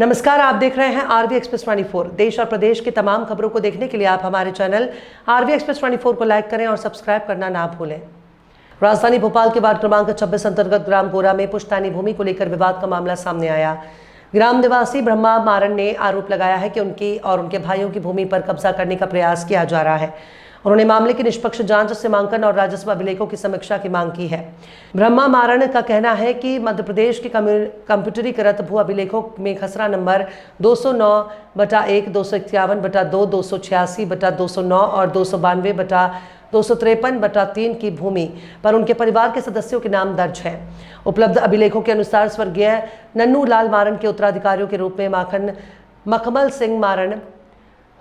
नमस्कार, आप देख रहे हैं आरवी एक्सप्रेस 24। देश और प्रदेश की तमाम खबरों को देखने के लिए आप हमारे चैनल आरवी एक्सप्रेस 24 को लाइक करें और सब्सक्राइब करना ना भूलें। राजधानी भोपाल के वार्ड क्रमांक 26 अंतर्गत ग्राम गोरा में पुश्तैनी भूमि को लेकर विवाद का मामला सामने आया। ग्राम निवासी ब्रह्मा मारन ने आरोप लगाया है कि उनकी और उनके भाइयों की भूमि पर कब्जा करने का प्रयास किया जा रहा है। उन्होंने मामले की निष्पक्ष जांच, सीमांकन और राजस्व अभिलेखों की समीक्षा की मांग की है। ब्रह्मा मारन का कहना है कि मध्य प्रदेश के कंप्यूटरीकृत भू अभिलेखों में खसरा नंबर 209/1, 251/2, 286/209 और 292/253/3 की भूमि पर उनके परिवार के सदस्यों के नाम दर्ज है। उपलब्ध अभिलेखों के अनुसार स्वर्गीय नन्नू लाल मारन के उत्तराधिकारियों के रूप में मखमल सिंह मारन,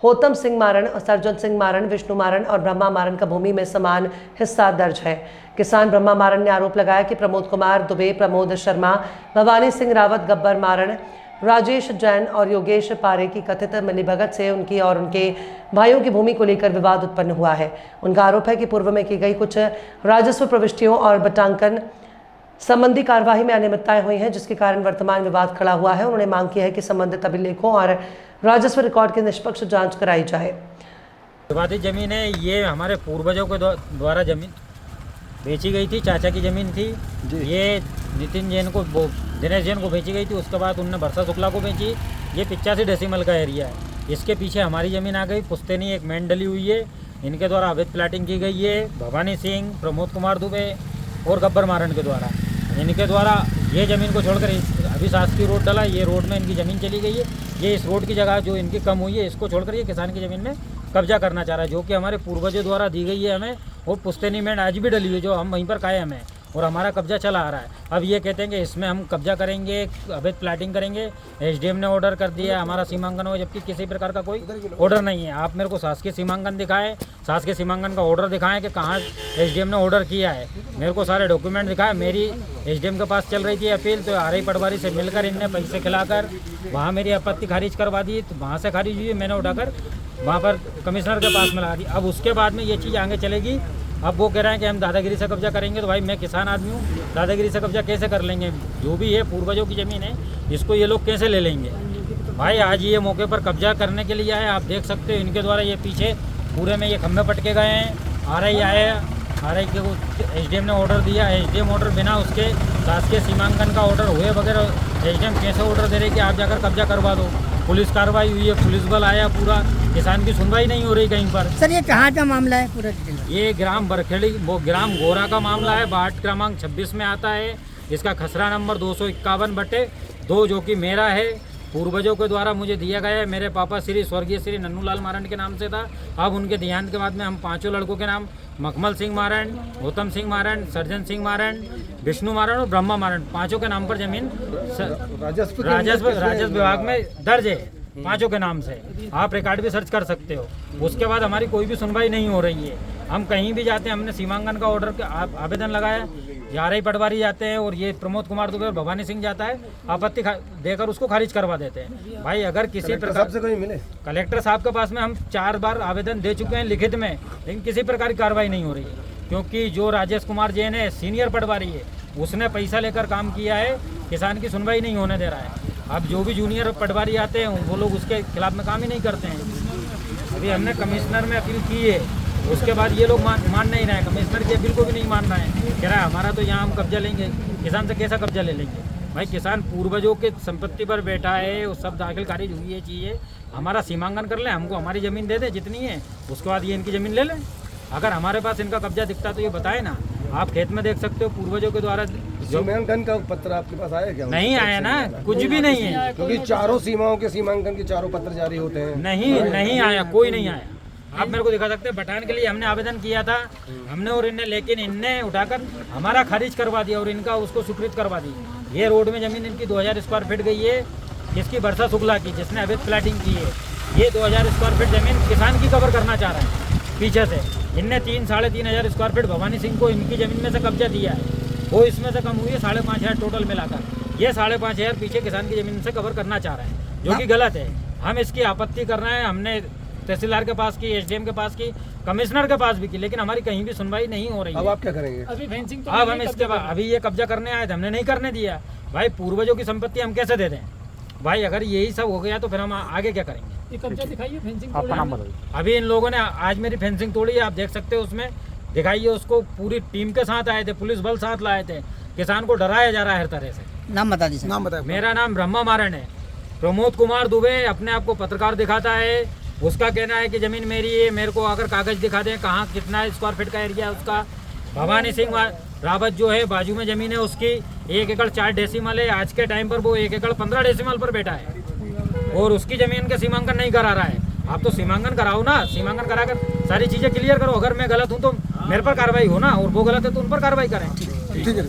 होतम सिंह मारन, सर्जन सिंह मारन, विष्णु मारन और ब्रह्मा मारन का भूमि में समान हिस्सा दर्ज है। किसान ब्रह्मा मारन ने आरोप लगाया कि प्रमोद कुमार दुबे, प्रमोद शर्मा, भवानी सिंह रावत, गब्बर मारन, राजेश जैन और योगेश पारे की कथित मिलीभगत से उनकी और उनके भाइयों की भूमि को लेकर विवाद उत्पन्न हुआ है। उनका आरोप है कि पूर्व में की गई कुछ राजस्व प्रविष्टियों और बटांकन संबंधी कार्यवाही में अनियमितताएं हुई हैं, जिसके कारण वर्तमान विवाद खड़ा हुआ है। उन्होंने मांग की है कि संबंधित अभिलेखों और राजस्व रिकॉर्ड की निष्पक्ष जांच कराई जाए। विवादित जमीन है, ये हमारे पूर्वजों के द्वारा जमीन बेची गई थी। चाचा की जमीन थी, ये नितिन जैन को, दिनेश जैन को बेची गई थी। उसके बाद उनने वर्षा शुक्ला को बेची। ये 85 डेसिमल का एरिया है। इसके पीछे हमारी ज़मीन आ गई। पुश्तैनी एक मैन डली हुई है, इनके द्वारा अवैध प्लाटिंग की गई है। भवानी सिंह, प्रमोद कुमार दुबे और गब्बर मारन के द्वारा, इनके द्वारा ये ज़मीन को छोड़कर अभी शासकीय रोड डला, ये रोड में इनकी ज़मीन चली गई है। ये इस रोड की जगह जो इनकी कम हुई है, इसको छोड़कर ये किसान की ज़मीन में कब्जा करना चाह रहा है, जो कि हमारे पूर्वजों द्वारा दी गई है हमें। और पुश्तैनी में आज भी डली है, जो हम वहीं पर कायम है और हमारा कब्जा चला आ रहा है। अब ये कहते हैं कि इसमें हम कब्जा करेंगे, अवैध प्लाटिंग करेंगे। एसडीएम ने ऑर्डर कर दिया है हमारा सीमांकन हो, जबकि किसी प्रकार का कोई ऑर्डर नहीं है। आप मेरे को शासकीय सीमांकन दिखाएं, शासकीय सीमांकन का ऑर्डर दिखाएं कि कहाँ एसडीएम ने ऑर्डर किया है। मेरे को सारे डॉक्यूमेंट दिखाएं। मेरी एसडीएम के पास चल रही थी अपील, तो आरई पटवारी से मिलकर इनने पैसे खिलाकर वहाँ मेरी आपत्ति खारिज करवा दी। तो वहाँ से खारिज हुई, मैंने उठाकर वहाँ पर कमिश्नर के पास में लगा दी। अब उसके बाद में ये चीज़ आगे चलेगी। अब वो कह रहे हैं कि हम दादागिरी से कब्जा करेंगे, तो भाई मैं किसान आदमी हूँ, दादागिरी से कब्जा कैसे कर लेंगे? जो भी है पूर्वजों की ज़मीन है, इसको ये लोग कैसे ले लेंगे? भाई आज ये मौके पर कब्जा करने के लिए आए। आप देख सकते हो इनके द्वारा ये पीछे पूरे में ये खम्भे पटके गए हैं। आरआई आए, आरआई के एसडीएम ने ऑर्डर दिया। एसडीएम ऑर्डर बिना उसके शासकीय सीमांकन का ऑर्डर हुए वगैरह एसडीएम कैसे ऑर्डर दे रहे कि आप जाकर कब्जा करवा दो? पुलिस कार्रवाई हुई है, पुलिस बल आया पूरा, किसान की सुनवाई नहीं हो रही कहीं पर। सर ये कहाँ का मामला है पूरा? ये ग्राम बरखेड़ी, वो ग्राम गोरा का मामला है, वार्ड क्रमांक 26 में आता है। इसका खसरा नंबर 251/2, जो कि मेरा है, पूर्वजों के द्वारा मुझे दिया गया है। मेरे पापा स्वर्गीय श्री नन्नू लाल मारन के नाम से था। अब उनके देहांत के बाद में हम पांचों लड़कों के नाम मखमल सिंह मारन, होतम सिंह मारन, सर्जन सिंह मारन, विष्णु मारन और ब्रह्मा मारन, पांचों के नाम पर जमीन राजस्व विभाग में दर्ज है, पांचों के नाम से। आप रिकॉर्ड भी सर्च कर सकते हो। उसके बाद हमारी कोई भी सुनवाई नहीं हो रही है। हम कहीं भी जाते हैं, हमने सीमांकन का ऑर्डर आवेदन लगाया, आरआई पटवारी जाते हैं और ये प्रमोद कुमार दुबे और भवानी सिंह जाता है, आपत्ति देकर उसको खारिज करवा देते हैं। भाई अगर किसी प्रकार से कोई मिले, कलेक्टर साहब के पास में हम 4 बार आवेदन दे चुके हैं लिखित में, लेकिन किसी प्रकार की कार्रवाई नहीं हो रही है। क्योंकि जो राजेश कुमार जैन है, सीनियर पटवारी है, उसने पैसा लेकर काम किया है, किसान की सुनवाई नहीं होने दे रहा है। अब जो भी जूनियर पटवारी आते हैं, वो लोग उसके खिलाफ में काम ही नहीं करते हैं। अभी हमने कमिश्नर में अपील की है, उसके बाद ये लोग मान नहीं रहे हैं। कमिश्नर की अपील को भी नहीं मान रहे हैं, कह रहा है हमारा तो यहाँ हम कब्जा लेंगे। किसान से कैसा कब्जा ले लेंगे? भाई किसान पूर्वजों के संपत्ति पर बैठा है, वो सब दाखिल खारिज हुई है चीज़ें। हमारा सीमांकन कर ले, हमको हमारी ज़मीन दे दे जितनी है, उसके बाद ये इनकी ज़मीन ले लें। अगर हमारे पास इनका कब्जा दिखता तो ये बताए ना। आप खेत में देख सकते हो पूर्वजों के द्वारा सीमांकन का पत्र आपके पास आया क्या? नहीं आया ना, कुछ भी नहीं है। क्योंकि चारों सीमाओं के सीमांकन के चारों पत्र जारी होते हैं। नहीं आया, कोई नहीं आया। आप मेरे को दिखा सकते हैं, बटान के लिए हमने आवेदन किया था हमने और इनने, लेकिन इनने उठाकर हमारा खारिज करवा दिया और इनका उसको स्वीकृत करवा दी। ये रोड में जमीन इनकी 2000 स्क्वायर फीट गई है, जिसकी वर्षा शुक्ला की, जिसने अवैध प्लाटिंग की है। ये 2000 स्क्वायर फीट जमीन किसान की कवर करना चाह रहे हैं पीछे से। इनने 3-3.5 स्क्वायर फीट भवानी सिंह को इनकी ज़मीन में से कब्जा दिया है, वो इसमें से कम हुई है 5,500 टोटल मिलाकर। ये 5,500 पीछे किसान की ज़मीन से कवर करना चाह रहे हैं, जो कि गलत है। हम इसकी आपत्ति कर रहे हैं। हमने तहसीलदार के पास की, एसडीएम के पास की, कमिश्नर के पास भी की, लेकिन हमारी कहीं भी सुनवाई नहीं हो रही है। अब आप क्या करेंगे? अभी फेंसिंग अब हम इसके बाद अभी ये कब्जा करने आए थे, हमने नहीं करने दिया। भाई पूर्वजों की संपत्ति हम कैसे दे दें? भाई अगर यही सब हो गया तो फिर हम आगे क्या करेंगे। ये कब्जा दिखाइए फेंसिंग आपका नाम बताइए। अभी इन लोगों ने आज मेरी फेंसिंग तोड़ी है, आप देख सकते हो उसमें, दिखाइए उसको। पूरी टीम के साथ आए थे, पुलिस बल साथ लाए थे, किसान को डराया जा रहा है हर तरह से। नाम बता दीजिए। नाम बताए। मेरा नाम ब्रह्मा मारण है। प्रमोद कुमार दुबे अपने आप को पत्रकार दिखाता है, उसका कहना है कि जमीन मेरी है, मेरे को अगर कागज दिखा दें कहाँ कितना स्क्वायर फीट का एरिया है उसका। भवानी सिंह रावत जो है बाजू में जमीन है उसकी 1 एकड़ 4 डेसिमल है, आज के टाइम पर वो 1 एकड़ 15 डेसिमल पर बैठा है और उसकी जमीन का सीमांकन नहीं करा रहा है। आप तो सीमांकन कराओ ना, सीमांकन कराकर सारी चीजें क्लियर करो। अगर मैं गलत हूँ तो मेरे पर कार्रवाई हो ना, और वो गलत है तो उन पर कार्रवाई करें। ठीक है।